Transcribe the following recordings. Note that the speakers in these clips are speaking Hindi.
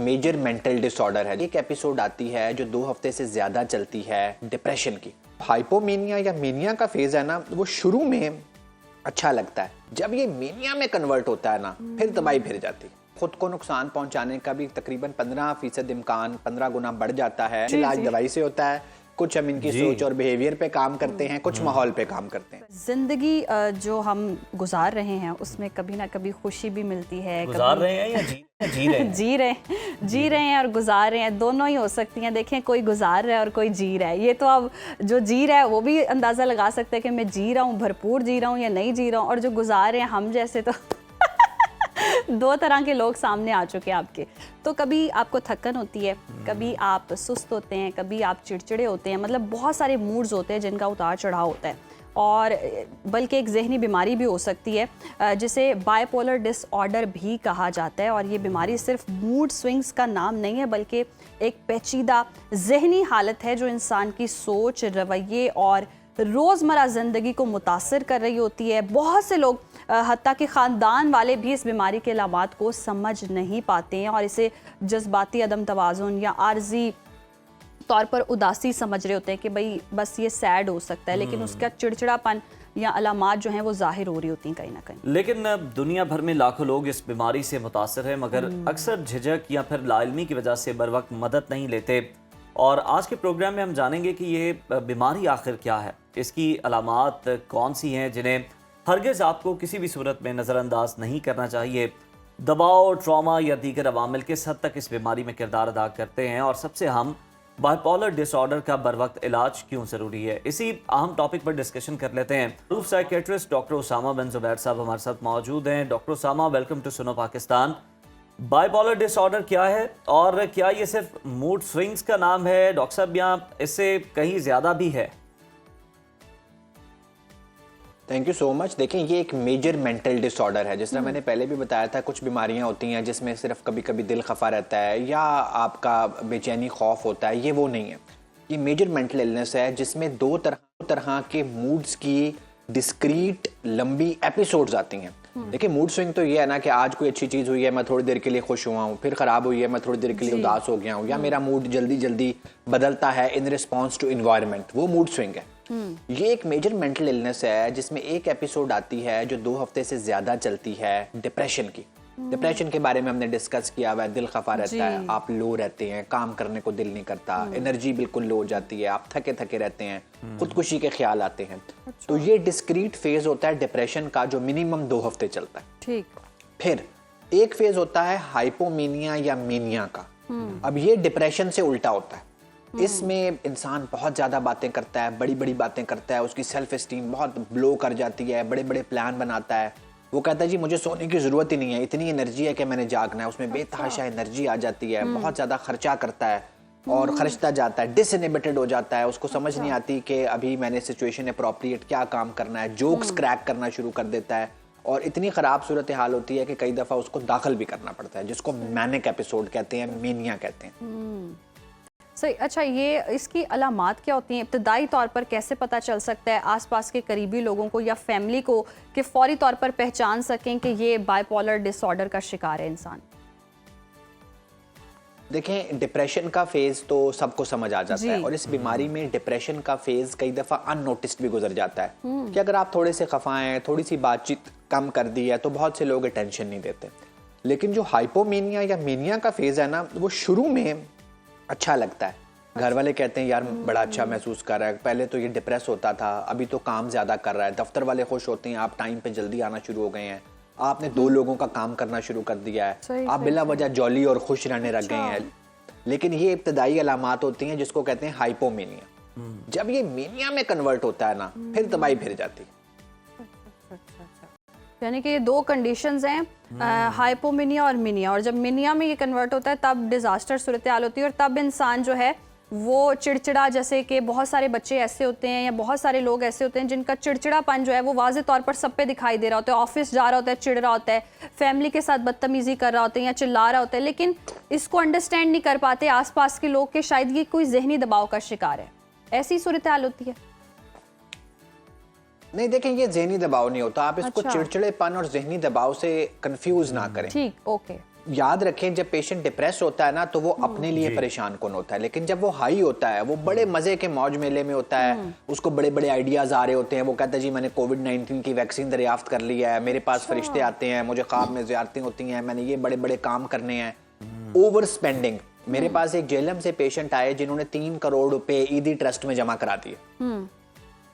मेजर मेंटल डिसऑर्डर है। एक एपिसोड आती है जो 2 हफ्ते से ज्यादा चलती है, डिप्रेशन की। हाइपोमेनिया या मेनिया का फेज है ना, वो शुरू में अच्छा लगता है, जब ये मेनिया में कन्वर्ट होता है ना, फिर तबाही फिर जाती है। खुद को नुकसान पहुंचाने का भी तकरीबन 15% इम्कान 15 गुना बढ़ जाता है। इलाज दवाई से होता है, कुछ हम इनकी सोच और बिहेवियर पे काम करते हैं, कुछ माहौल पे काम करते हैं। जिंदगी जो हम गुजार रहे हैं उसमें कभी ना कभी खुशी भी मिलती है। गुजार रहे हैं या जी रहे हैं? जी रहे हैं और गुजार रहे हैं, दोनों ही हो सकती हैं। देखें, कोई गुजार रहा है और कोई जी रहा है। ये तो अब जो जी रहा है वो भी अंदाज़ा लगा सकते हैं कि मैं जी रहा हूँ, भरपूर जी रहा हूँ या नहीं जी रहा हूँ। और जो गुजार रहे हैं, हम जैसे तो दो तरह के लोग सामने आ चुके हैं आपके। तो कभी आपको थकन होती है, कभी आप सुस्त होते हैं, कभी आप चिड़चिड़े होते हैं। मतलब बहुत सारे मूड्स होते हैं जिनका उतार चढ़ाव होता है, और बल्कि एक जहनी बीमारी भी हो सकती है जिसे बाइपोलर डिसऑर्डर भी कहा जाता है। और ये बीमारी सिर्फ मूड स्विंग्स का नाम नहीं है, बल्कि एक पेचीदा जहनी हालत है जो इंसान की सोच, रवैये और रोज़मर्रा ज़िंदगी को मुतासर कर रही होती है। बहुत से लोग हत्ता कि ख़ानदान वाले भी इस बीमारी के अलामात को समझ नहीं पाते हैं और इसे जज्बाती अदम तवाज़ुन या आर्जी तौर पर उदासी समझ रहे होते हैं कि भाई बस ये सैड हो सकता है, लेकिन उसका चिड़चिड़ापन या अलामात जो हैं वो जाहिर हो रही होती हैं कहीं ना कहीं। लेकिन दुनिया भर में लाखों लोग इस बीमारी से मुतासर हैं, मगर अक्सर झिझक या फिर लाइल्मी की वजह से बर वक्त मदद नहीं लेते। और आज के प्रोग्राम में हम जानेंगे कि ये बीमारी आखिर क्या है, इसकी अलामात कौन सी हैं जिन्हें हरगिज़ आपको किसी भी सूरत में नज़रअंदाज नहीं करना चाहिए। दबाव, ट्रॉमा या दीगर अवामिल किस हद तक इस बीमारी में किरदार अदा करते हैं, और सबसे अहम बाइपोलर डिसऑर्डर का बर वक्त इलाज क्यों ज़रूरी है। इसी अहम टॉपिक पर डिस्कशन कर लेते हैं। रूफ साइकेट्रिस्ट डॉक्टर उसामा बिन जुबैर साहब हमारे साथ मौजूद हैं। डॉक्टर उसामा, वेलकम टू सुनो पाकिस्तान। बाइपोलर डिसऑर्डर क्या है और क्या ये सिर्फ मूड स्विंग्स का नाम है डॉक्टर साहब, या इससे कहीं ज़्यादा भी है? Thank you so much. देखें, ये एक मेजर मेंटल डिसऑर्डर है। जिस तरह मैंने पहले भी बताया था, कुछ बीमारियां होती हैं जिसमें सिर्फ कभी कभी दिल खफा रहता है या आपका बेचैनी खौफ होता है, ये वो नहीं है। ये मेजर मेंटल इलनेस है जिसमें दो तरह के मूड्स की डिस्क्रीट लंबी एपिसोड्स आती हैं। देखिए, मूड स्विंग तो ये है ना कि आज कोई अच्छी चीज़ हुई है, मैं थोड़ी देर के लिए खुश हुआ हूँ, फिर ख़राब हुई है, मैं थोड़ी देर के लिए उदास हो गया हूँ, या मेरा मूड जल्दी जल्दी बदलता है इन रिस्पॉन्स टू इन्वायरमेंट, वो मूड स्विंग है। ये एक मेजर मेंटल इलनेस है जिसमें एक एपिसोड आती है जो 2 हफ्ते से ज्यादा चलती है, डिप्रेशन की। डिप्रेशन के बारे में हमने डिस्कस किया हुआ है। दिल खफा रहता है, आप लो रहते हैं, काम करने को दिल नहीं करता, एनर्जी बिल्कुल लो हो जाती है, आप थके थके रहते हैं, खुदकुशी के ख्याल आते हैं। तो ये डिस्क्रीट फेज होता है डिप्रेशन का, जो मिनिमम 2 हफ्ते चलता है। ठीक। फिर एक फेज होता है हाइपोमेनिया या मेनिया का। अब ये डिप्रेशन से उल्टा होता है। इसमें इंसान बहुत ज्यादा बातें करता है, बड़ी बड़ी बातें करता है, उसकी सेल्फ एस्टीम बहुत ब्लो कर जाती है, बड़े बड़े प्लान बनाता है। वो कहता है जी मुझे सोने की जरूरत ही नहीं है, इतनी एनर्जी है कि मैंने जागना है। उसमें बेतहाशा एनर्जी आ जाती है, बहुत ज्यादा खर्चा करता है और खर्चता जाता है, डिसइनहिबिटेड हो जाता है। उसको समझ नहीं आती कि अभी मैंने सिचुएशन अप्रोप्रिएट क्या काम करना है। जोक्स क्रैक करना शुरू कर देता है और इतनी खराब सूरत हाल होती है कि कई दफा उसको दाखिल भी करना पड़ता है, जिसको मैनिक एपिसोड कहते हैं, मेनिया कहते हैं। सही। अच्छा, ये इसकी अलामात क्या होती हैं? इब्तदाई तौर पर कैसे पता चल सकता है आसपास के करीबी लोगों को या फैमिली को कि फौरी तौर पर पहचान सकें कि ये बाइपोलर डिसऑर्डर का शिकार है इंसान? देखें, डिप्रेशन का फेज तो सबको समझ आ जाता है, और इस बीमारी में डिप्रेशन का फेज कई दफा अननोटिस्ड भी गुजर जाता है कि अगर आप थोड़े से खफा हैं, थोड़ी सी बातचीत कम कर दी है, तो बहुत से लोग अटेंशन नहीं देते। लेकिन जो हाइपोमेनिया या मेनिया का फेज है ना, वो शुरू में अच्छा लगता है। घर वाले कहते हैं यार बड़ा अच्छा महसूस कर रहा है, पहले तो ये डिप्रेस होता था, अभी तो काम ज्यादा कर रहा है। दफ्तर वाले खुश होते हैं, आप टाइम पे जल्दी आना शुरू हो गए हैं, आपने 2 लोगों का काम करना शुरू कर दिया है, आप बिला वजह जॉली और खुश रहने लग गए हैं। लेकिन ये इब्तदाई अलामात होती हैं जिसको कहते हैं हाइपोमेनिया। जब ये मेनिया में कन्वर्ट होता है ना, फिर तबाही फिर जाती है। यानी कि ये 2 कंडीशंस हैं, हाइपोमेनिया और मिनिया। और जब मिनिया में ये कन्वर्ट होता है तब डिजास्टर सूरत हाल होती है, और तब इंसान जो है वो चिड़चिड़ा, जैसे कि बहुत सारे बच्चे ऐसे होते हैं या बहुत सारे लोग ऐसे होते हैं जिनका चिड़चिड़ापन जो है वो वाज़े तौर पर सब पे दिखाई दे रहा होता है। ऑफिस जा रहा होता है, चिढ़ रहा होता है, फैमिली के साथ बदतमीजी कर रहा होता है या चिल्ला रहा होता है, लेकिन इसको अंडरस्टैंड नहीं कर पाते आसपास के लोग कि शायद ये कोई जहनी दबाव का शिकार है। ऐसी सूरत हाल होती है? नहीं, देखें, ये जहनी दबाव नहीं होता। आप इसको चिड़चिड़ेपन और जहनी दबाव से कंफ्यूज ना करें। ठीक, ओके। याद रखें जब पेशेंट डिप्रेस होता है ना तो वो अपने लिए परेशान कौन होता है, लेकिन जब वो हाई होता है, वो बड़े मजे के मौज मेले में होता है, उसको बड़े बड़े आइडियाज आ रहे होते हैं, वो कहता है जी मैंने कोविड-19 की वैक्सीन दरियाफ्त कर ली है, मेरे पास फरिश्ते आते हैं, मुझे ख्वाब में ज़ियारतें होती हैं, मैंने ये बड़े बड़े काम करने हैं। Over spending. मेरे पास एक जेलम से पेशेंट आए जिन्होंने 3 करोड़ रुपए ईदी ट्रस्ट में जमा करा दिए।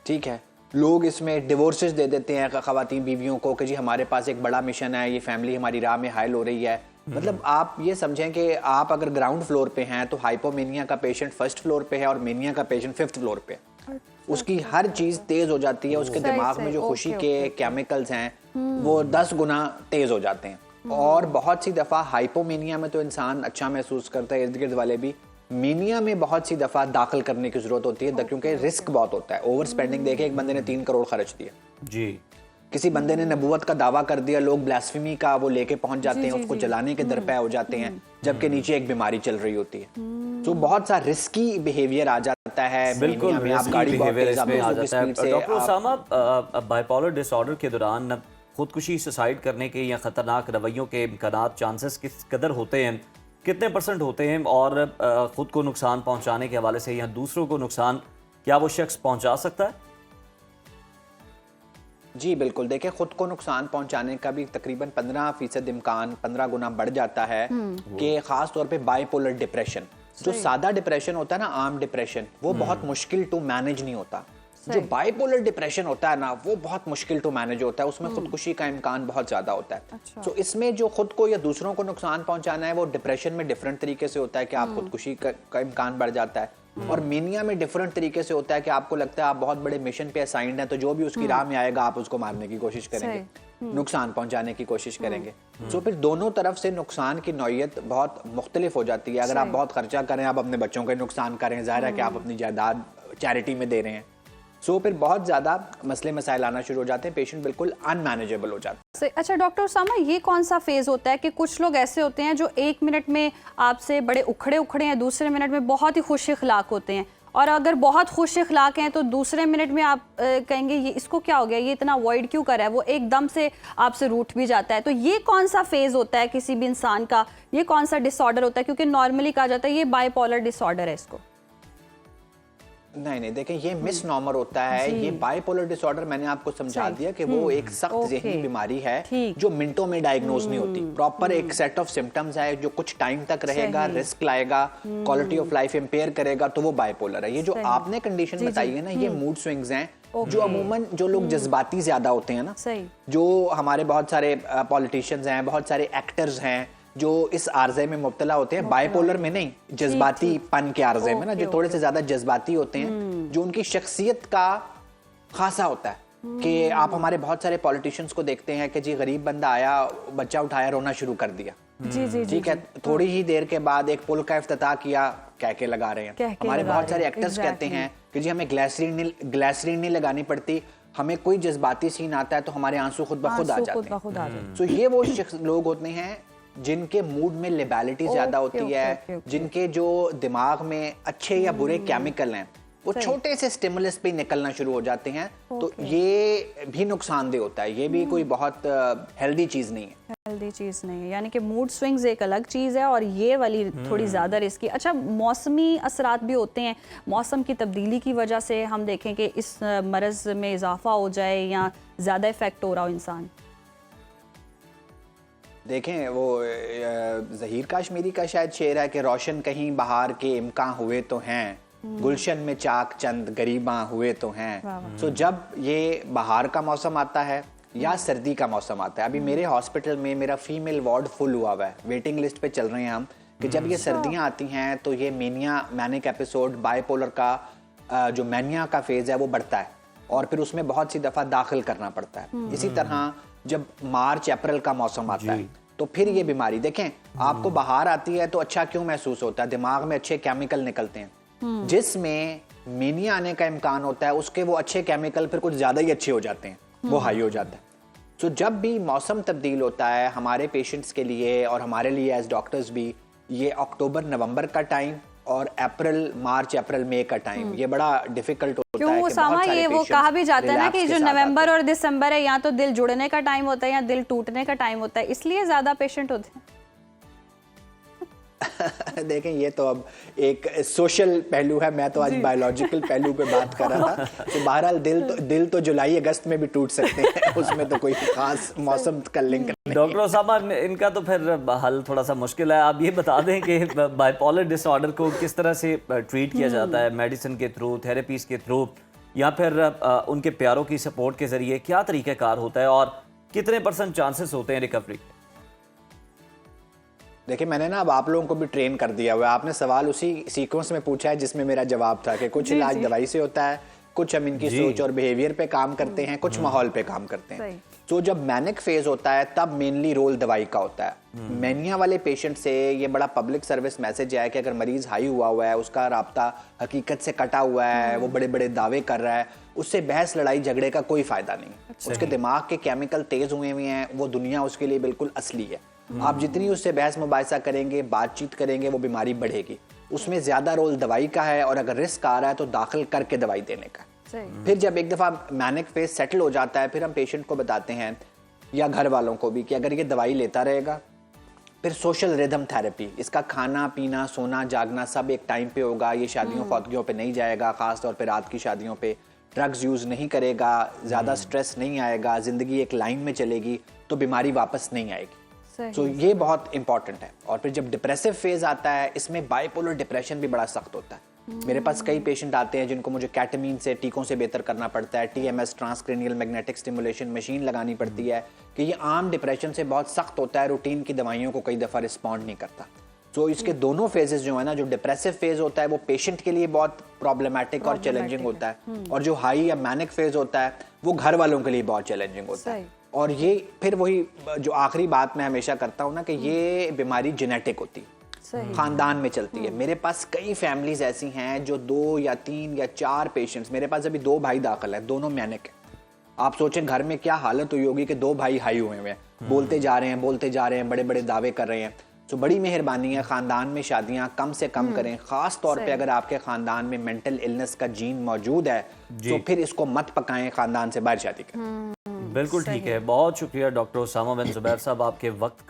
ठीक है, लोग इसमें डिवोर्सेस दे देते हैं खवातीन बीवियों को कि जी हमारे पास एक बड़ा मिशन है, ये फैमिली हमारी राह में हायल हो रही है। मतलब आप ये समझें कि आप अगर ग्राउंड फ्लोर पे हैं तो हाइपोमेनिया का पेशेंट फर्स्ट फ्लोर पे है और मेनिया का पेशेंट 5th फ्लोर पे है। उसकी हर चीज तेज हो जाती है, उसके दिमाग में जो खुशी के केमिकल्स हैं वो 10 गुना तेज हो जाते हैं। और बहुत सी दफा हाइपोमेनिया में तो इंसान अच्छा महसूस करता है, इर्द गिर्द वाले भी। मीनिया में बहुत सी दफा दाखिल करने की जरूरत होती है क्योंकि रिस्क बहुत होता है। ओवर स्पेंडिंग देखे, एक बंदे ने 3 करोड़ खर्च दिया जी, किसी बंदे ने नबूवत का दावा कर दिया, लोग ब्लास्फेमी का वो लेके पहुंच जाते हैं, उसको जलाने के दरपे हो जाते हैं, जबकि नीचे एक बीमारी चल रही होती है। तो बहुत सा रिस्की बिहेवियर आ जाता है। बिल्कुल में आप गाड़ी बहुत तेज आ जाता है। डॉक्टर उसामा, बाइपोलर डिसऑर्डर के दौरान खुदकुशी, सुसाइड करने के या खतरनाक रवैयों के इम्कानात, चांसेस किस कदर होते हैं, कितने % होते हैं, और खुद को नुकसान पहुंचाने के हवाले से या दूसरों को नुकसान क्या वो शख्स पहुंचा सकता है? जी बिल्कुल, देखिए खुद को नुकसान पहुंचाने का भी तकरीबन 15% इम्कान 15 गुना बढ़ जाता है कि खास तौर पे बाइपोलर डिप्रेशन। जो सादा डिप्रेशन होता है ना, आम डिप्रेशन, वो बहुत मुश्किल टू मैनेज नहीं होता। जो बाइपोलर डिप्रेशन होता है ना, वो बहुत मुश्किल टू मैनेज होता है, उसमें खुदकुशी का इम्कान बहुत ज्यादा होता है। तो इसमें जो खुद को या दूसरों को नुकसान पहुंचाना है वो डिप्रेशन में डिफरेंट तरीके से होता है कि आप खुदकुशी का इम्कान बढ़ जाता है। और मेनिया में डिफरेंट तरीके से होता है कि आपको लगता है आप बहुत बड़े मिशन पे असाइंड हैं, तो जो भी उसकी राह में आएगा आप उसको मारने की कोशिश करेंगे, नुकसान पहुंचाने की कोशिश करेंगे। तो फिर दोनों तरफ से नुकसान की नौयत बहुत मुख्तलिफ हो जाती है। अगर आप बहुत खर्चा करें, आप अपने बच्चों का नुकसान करें, जाहिर है कि आप अपनी जायदाद चैरिटी में दे रहे हैं। फिर बहुत ज़्यादा मसले मसाइल आना शुरू हो जाते हैं, पेशेंट बिल्कुल अनमैनेजेबल हो जाता है। अच्छा डॉक्टर उसामा, ये कौन सा फेज़ होता है कि कुछ लोग ऐसे होते हैं जो 1 मिनट में आपसे बड़े उखड़े हैं, दूसरे मिनट में बहुत ही खुश इखलाक होते हैं, और अगर बहुत खुश इखलाक हैं तो दूसरे मिनट में आप कहेंगे ये इसको क्या हो गया, ये इतना अवॉइड क्यों कर रहा है, वो एकदम से आपसे रूठ भी जाता है। तो ये कौन सा फेज़ होता है किसी भी इंसान का, ये कौन सा डिसऑर्डर होता है? क्योंकि नॉर्मली कहा जाता है ये बाइपोलर डिसऑर्डर है। इसको नहीं देखें, ये मिस नॉर्मल होता है। ये बाइपोलर डिसऑर्डर मैंने आपको समझा दिया कि वो एक सख्त ज़हनी बीमारी है जो मिनटों में डायग्नोज नहीं होती। प्रॉपर एक सेट ऑफ सिम्टम्स है जो कुछ टाइम तक रहेगा, रिस्क लाएगा, क्वालिटी ऑफ लाइफ इंपेयर करेगा, तो वो बाइपोलर है। ये जो आपने कंडीशन बताई है ना, ये मूड स्विंग्स हैं जो अमूमन जो लोग जज्बाती ज्यादा होते हैं ना, जो हमारे बहुत सारे पॉलिटिशियंस हैं, बहुत सारे एक्टर्स हैं जो इस आर्जे में मुब्तला होते हैं, बाइपोलर में नहीं, जज्बाती पन के आर्जे में ना, जो थोड़े से ज्यादा जज्बाती होते हैं, जो उनकी शख्सियत का खासा होता है। कि आप हमारे बहुत सारे पॉलिटिशियंस को देखते हैं कि जी गरीब बंदा आया, बच्चा उठाया, रोना शुरू कर दिया, ठीक है, थोड़ी ही देर के बाद एक पुल का इफ्तिताह किया, कह के लगा रहे हैं। हमारे बहुत सारे एक्टर्स कहते हैं कि जी हमें ग्लिसरीन नहीं लगानी पड़ती, हमें कोई जज्बाती सीन आता है तो हमारे आंसू खुद ब खुद आ जाते हैं। तो ये वो लोग होते हैं जिनके मूड में लिबैलिटी ज्यादा होती है, जिनके जो दिमाग में अच्छे या बुरे केमिकल हैं वो छोटे से स्टिमुलस पे निकलना शुरू हो जाते हैं। तो ये भी नुकसानदेह होता है, ये भी कोई बहुत हेल्दी चीज नहीं है। हेल्दी चीज़ नहीं है, यानी कि मूड स्विंग्स एक अलग चीज़ है और ये वाली थोड़ी ज़्यादा रिस्की। अच्छा, मौसमी असरात भी होते हैं, मौसम की तब्दीली की वजह से हम देखें कि इस मरज़ में इजाफा हो जाए या ज़्यादा इफेक्ट हो रहा हो इंसान। देखें वो ज़हीर काश्मीरी का शायद शेर है कि रोशन कहीं बहार के इम्कान हुए तो हैं, गुलशन में चाक चंद गरीबा हुए तो हैं। तो जब ये बहार का मौसम आता है या सर्दी का मौसम आता है, अभी मेरे हॉस्पिटल में मेरा फीमेल वार्ड फुल हुआ है, वेटिंग लिस्ट पे चल रहे हैं हम, कि जब ये सर्दियां आती हैं तो ये मैनिक एपिसोड, बाइपोलर का जो मैनिया का फेज है वो बढ़ता है और फिर उसमें बहुत सी दफा दाखिल करना पड़ता है। इसी तरह जब मार्च अप्रैल का मौसम आता है तो फिर ये बीमारी, देखें आपको बाहर आती है तो अच्छा क्यों महसूस होता है, दिमाग में अच्छे केमिकल निकलते हैं, जिसमें मेनिया आने का इम्कान होता है उसके वो अच्छे केमिकल फिर कुछ ज्यादा ही अच्छे हो जाते हैं, वो हाई हो जाता है। तो जब भी मौसम तब्दील होता है हमारे पेशेंट्स के लिए और हमारे लिए एज डॉक्टर्स भी, ये अक्टूबर नवंबर का टाइम और अप्रैल मार्च अप्रैल मई का टाइम ये बड़ा डिफिकल्ट होता है। क्यों सामा, ये वो कहा भी जाता है ना कि जो नवंबर और दिसंबर है या तो दिल जुड़ने का टाइम होता है या दिल टूटने का टाइम होता है, इसलिए ज्यादा पेशेंट होते हैं। देखें ये तो अब एक सोशल पहलू है, मैं तो आज बायोलॉजिकल पहलू पे बात कर रहा था। तो बहरहाल दिल तो जुलाई अगस्त में भी टूट सकते हैं, उसमें तो कोई खास मौसम का लिंक नहीं। डॉक्टर उसामा, इनका तो फिर हल थोड़ा सा मुश्किल है। आप ये बता दें कि बाइपोलर डिसऑर्डर को किस तरह से ट्रीट किया जाता है, मेडिसिन के थ्रू, थेरेपीज के थ्रू, या फिर उनके प्यारों की सपोर्ट के जरिए क्या तरीक़ाकार होता है और कितने % चांसेस होते हैं रिकवरी? देखिए मैंने ना अब आप लोगों को भी ट्रेन कर दिया हुआ है। आपने सवाल उसी सीक्वेंस में पूछा है जिसमें मेरा जवाब था कि कुछ इलाज दवाई से होता है, कुछ हम इनकी सोच और बिहेवियर पे काम करते हैं, कुछ माहौल पे काम करते हैं। तो जब मैनिक फेज होता है तब मेनली रोल दवाई का होता है। मैनिया वाले पेशेंट से ये बड़ा पब्लिक सर्विस मैसेज है कि अगर मरीज हाई हुआ है, उसका राब्ता हकीकत से कटा हुआ है, वो बड़े बड़े दावे कर रहा है, उससे बहस लड़ाई झगड़े का कोई फायदा नहीं। उसके दिमाग के केमिकल तेज हुए हैं, वो दुनिया उसके लिए बिल्कुल असली है। आप जितनी उससे बहस मुबाहिसा करेंगे, बातचीत करेंगे, वो बीमारी बढ़ेगी। उसमें ज्यादा रोल दवाई का है और अगर रिस्क आ रहा है तो दाखिल करके दवाई देने का। फिर जब एक दफा मैनिक फेज सेटल हो जाता है, फिर हम पेशेंट को बताते हैं या घर वालों को भी कि अगर ये दवाई लेता रहेगा, फिर सोशल रिदम थेरेपी, इसका खाना पीना सोना जागना सब एक टाइम पे होगा, ये शादियों फौतगियों पे नहीं जाएगा, खास तौर पे रात की शादियों पे, ड्रग्स यूज नहीं करेगा, ज्यादा स्ट्रेस नहीं आएगा, जिंदगी एक लाइन में चलेगी, तो बीमारी वापस नहीं आएगी। तो ये बहुत इंपॉर्टेंट है। और फिर जब डिप्रेसिव फेज आता है, इसमें बाइपोलर डिप्रेशन भी बड़ा सख्त होता है। मेरे पास कई पेशेंट आते हैं जिनको मुझे कैटामीन से टीकों से बेहतर करना पड़ता है, TMS transcranial magnetic stimulation machine लगानी पड़ती है, कि ये आम डिप्रेशन से बहुत सख्त होता है, रूटीन की दवाइयों को कई दफ़ा रिस्पॉन्ड नहीं करता। तो इसके दोनों फेजेस जो है ना, जो डिप्रेसिव फेज होता है वो पेशेंट के लिए बहुत प्रॉब्लमेटिक और चैलेंजिंग होता है, और जो हाई या मैनिक फेज होता है वो घर वालों के लिए बहुत चैलेंजिंग होता है। और ये फिर वही जो आखिरी बात मैं हमेशा करता हूँ ना, कि ये बीमारी जेनेटिक होती है, खानदान में चलती है। मेरे पास कई फैमिलीज ऐसी हैं जो 2 या 3 या 4 पेशेंट्स, मेरे पास अभी 2 भाई दाखिल है, दोनों मैनिक है। आप सोचें घर में क्या हालत हुई होगी कि 2 भाई हाई हुए हैं, बोलते जा रहे हैं, बड़े बड़े दावे कर रहे हैं। तो बड़ी मेहरबानी है, खानदान में शादियां कम से कम करें, खास तौर पे अगर आपके खानदान में मेंटल इलनेस का जीन मौजूद है तो फिर इसको मत पकाएं, खानदान से बाहर शादी करें। बिल्कुल ठीक है। बहुत शुक्रिया डॉक्टर उसामा बिन ज़ुबैर साहब आपके वक्त का।